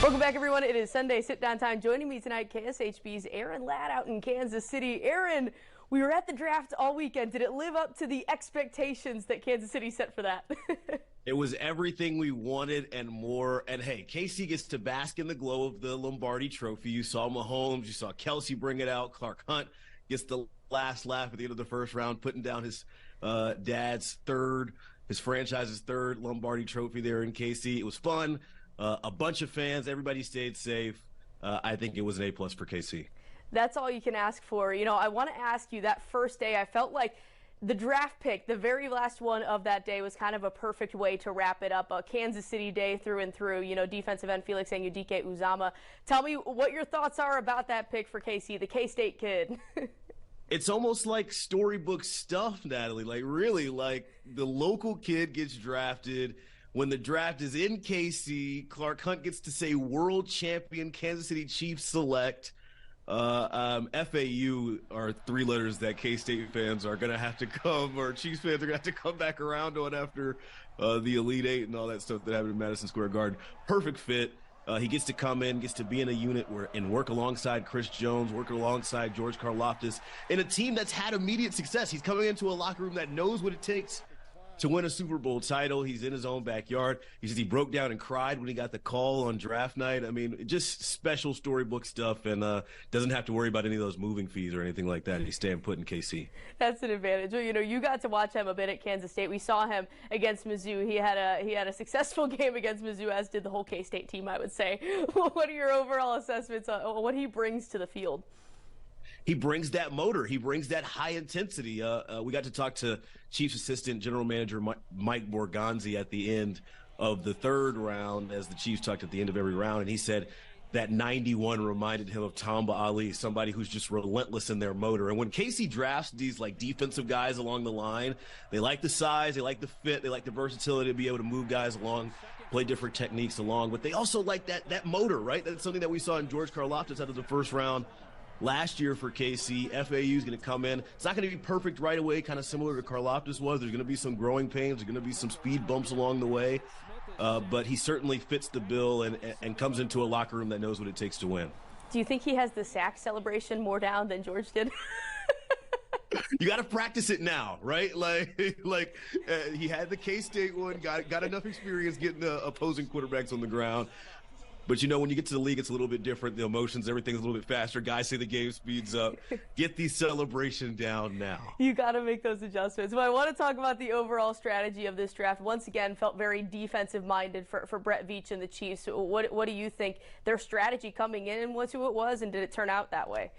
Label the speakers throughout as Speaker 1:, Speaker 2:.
Speaker 1: Welcome back, everyone. It is Sunday sit-down time. Joining me tonight, KSHB's Aaron Ladd out in Kansas City. Aaron, we were at the draft all weekend. Did it live up to the expectations that Kansas City set for that?
Speaker 2: It was everything we wanted and more. And hey, KC gets to bask in the glow of the Lombardi Trophy. You saw Mahomes, you saw Kelsey bring it out. Clark Hunt gets the last laugh at the end of the first round, putting down his dad's third, his franchise's third Lombardi Trophy there in KC. It was fun. A bunch of fans, everybody stayed safe. I think it was an A+ for KC.
Speaker 1: That's all you can ask for. You know, I want to ask you, that first day, I felt like the draft pick, the very last one of that day, was kind of a perfect way to wrap it up. A Kansas City day through and through. You know, defensive end Felix Anudike-Uzomah. Tell me what your thoughts are about that pick for KC, the K-State kid.
Speaker 2: It's almost like storybook stuff, Natalie. Like, really, like the local kid gets drafted. When the draft is in KC, Clark Hunt gets to say world champion Kansas City Chiefs select. FAU are three letters that K-State fans are going to have to come, or Chiefs fans are going to have to come back around on after the Elite Eight and all that stuff that happened in Madison Square Garden. Perfect fit. He gets to come in, gets to be in a unit and work alongside Chris Jones, work alongside George Karlaftis, in a team that's had immediate success. He's coming into a locker room that knows what it takes to win a Super Bowl title. He's in his own backyard. He says he broke down and cried when he got the call on draft night. I mean, just special storybook stuff, and doesn't have to worry about any of those moving fees or anything like that. He's staying put in KC. That's
Speaker 1: an advantage. You know, you got to watch him a bit at Kansas State. We saw him against Mizzou. He had a successful game against Mizzou, as did the whole K-State team, I would say. What are your overall assessments on what he brings to the field?
Speaker 2: He brings that motor. He brings that high intensity. We got to talk to Chiefs assistant general manager Mike Borgonzi at the end of the third round, as the Chiefs talked at the end of every round, and he said that 91 reminded him of Tamba Ali, somebody who's just relentless in their motor. And when KC drafts these like defensive guys along the line, they like the size, they like the fit, they like the versatility to be able to move guys along, play different techniques along, but they also like that motor, right? That's something that we saw in George Karlaftis out of the first round last year for KC. FAU is going to come in. It's not going to be perfect right away, kind of similar to Karlaftis was. There's going to be some growing pains. There's going to be some speed bumps along the way. But he certainly fits the bill and comes into a locker room that knows what it takes to win.
Speaker 1: Do you think he has the sack celebration more down than George did?
Speaker 2: You got to practice it now, right? Like he had the K-State one, got enough experience getting the opposing quarterbacks on the ground. But, you know, when you get to the league, it's a little bit different. The emotions, everything's a little bit faster. Guys say the game speeds up. Get the celebration down now.
Speaker 1: You got to make those adjustments. But I want to talk about the overall strategy of this draft. Once again, felt very defensive-minded for Brett Veach and the Chiefs. What do you think their strategy coming in was, who it was, and did it turn out that way?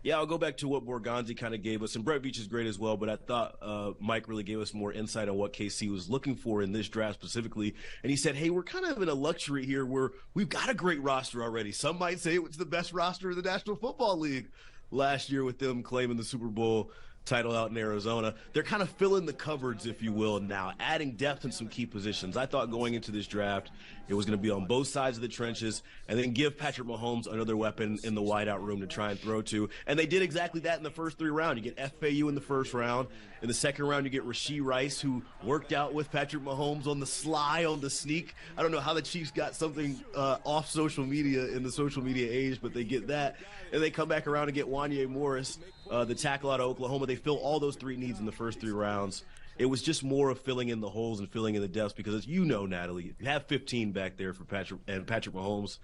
Speaker 2: Yeah, I'll go back to what Borgonzi kind of gave us, and Brett Veach is great as well, but I thought Mike really gave us more insight on what KC was looking for in this draft specifically. And he said, hey, we're kind of in a luxury here where we've got a great roster already. Some might say it was the best roster in the National Football League last year with them claiming the Super Bowl title out in Arizona. They're kind of filling the cupboards, if you will, now, adding depth in some key positions. I thought going into this draft, it was going to be on both sides of the trenches and then give Patrick Mahomes another weapon in the wideout room to try and throw to. And they did exactly that in the first three rounds. You get FAU in the first round. In the second round, you get Rashee Rice, who worked out with Patrick Mahomes on the sly, on the sneak. I don't know how the Chiefs got something off social media in the social media age, but they get that. And they come back around and get Wanya Morris, the tackle out of Oklahoma. They fill all those three needs in the first three rounds. It was just more of filling in the holes and filling in the depths because, as you know, Natalie, you have 15 back there for Patrick Mahomes.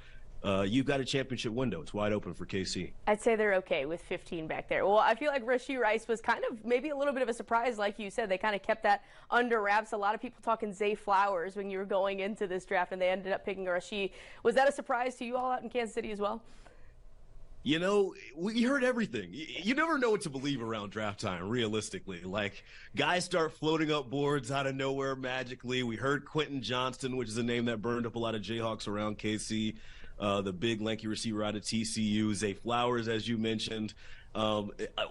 Speaker 2: You've got a championship window. It's wide open for KC.
Speaker 1: I'd say they're okay with 15 back there. Well, I feel like Rashee Rice was kind of maybe a little bit of a surprise, like you said. They kind of kept that under wraps. A lot of people talking Zay Flowers when you were going into this draft, and they ended up picking Rashee. Was that a surprise to you all out in Kansas City as well?
Speaker 2: You know, we heard everything. You never know what to believe around draft time, realistically. Like, guys start floating up boards out of nowhere magically. We heard Quentin Johnston, which is a name that burned up a lot of Jayhawks around KC, the big, lanky receiver out of TCU. Zay Flowers, as you mentioned.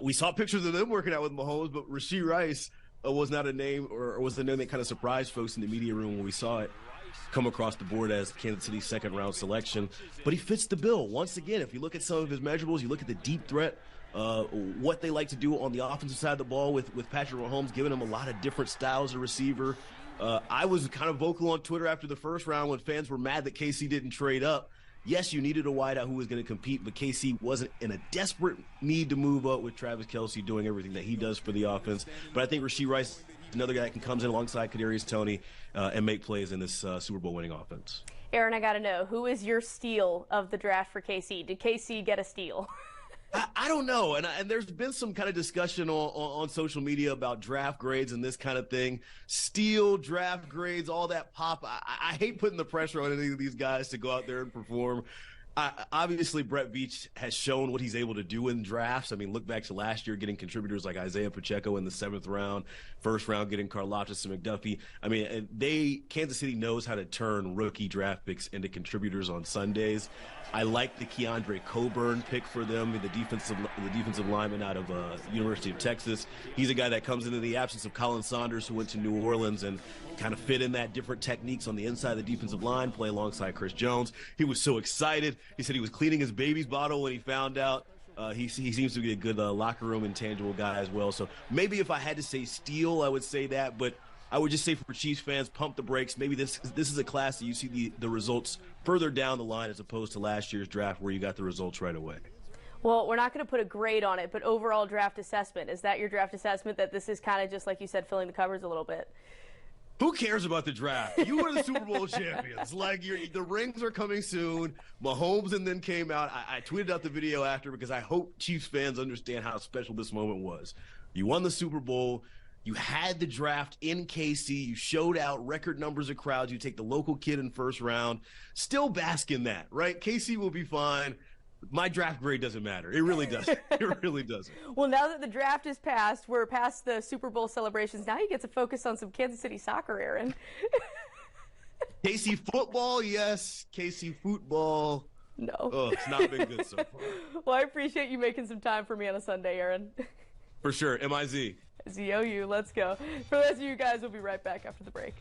Speaker 2: We saw pictures of them working out with Mahomes, but Rashee Rice was not a name, or was the name that kind of surprised folks in the media room when we saw it come across the board as Kansas City's second-round selection. But he fits the bill. Once again, if you look at some of his measurables, you look at the deep threat, what they like to do on the offensive side of the ball with Patrick Mahomes, giving him a lot of different styles of receiver. I was kind of vocal on Twitter after the first round when fans were mad that KC didn't trade up. Yes, you needed a wideout who was going to compete, but KC wasn't in a desperate need to move up with Travis Kelce doing everything that he does for the offense. But I think Rashee Rice is another guy that can come in alongside Kadarius Toney and make plays in this Super Bowl winning offense.
Speaker 1: Aaron, I got to know, who is your steal of the draft for KC? Did KC get a steal?
Speaker 2: I don't know, and there's been some kind of discussion on social media about draft grades and this kind of thing. Steal, draft grades, all that pop. I hate putting the pressure on any of these guys to go out there and perform. Obviously, Brett Veach has shown what he's able to do in drafts. I mean, look back to last year getting contributors like Isaiah Pacheco in the 7th round, first round getting Karlaftis and McDuffie. I mean, Kansas City knows how to turn rookie draft picks into contributors on Sundays. I like the Keandre Coburn pick for them, the defensive lineman out of University of Texas. He's a guy that comes into the absence of Colin Saunders, who went to New Orleans and kind of fit in that different techniques on the inside of the defensive line, play alongside Chris Jones. He was so excited. He said he was cleaning his baby's bottle when he found out. He seems to be a good locker room intangible guy as well. So maybe if I had to say steal, I would say that. But I would just say for Chiefs fans, pump the brakes. Maybe this is a class that you see the results further down the line as opposed to last year's draft where you got the results right away.
Speaker 1: Well, we're not going to put a grade on it, but overall draft assessment. Is that your draft assessment, that this is kind of just, like you said, filling the covers a little bit?
Speaker 2: Who cares about the draft? You were the Super Bowl champions. Like, the rings are coming soon. Mahomes and then came out. I tweeted out the video after because I hope Chiefs fans understand how special this moment was. You won the Super Bowl. You had the draft in KC. You showed out record numbers of crowds. You take the local kid in first round. Still bask in that, right? KC will be fine. My draft grade doesn't matter. It really doesn't. It really doesn't.
Speaker 1: Well, now that the draft is passed, we're past the Super Bowl celebrations. Now you get to focus on some Kansas City soccer, Aaron.
Speaker 2: KC football, yes. KC football.
Speaker 1: No.
Speaker 2: Oh, it's not been good so far.
Speaker 1: Well, I appreciate you making some time for me on a Sunday, Aaron.
Speaker 2: For sure. MIZ.
Speaker 1: ZOU, let's go. For the rest of you guys, we'll be right back after the break.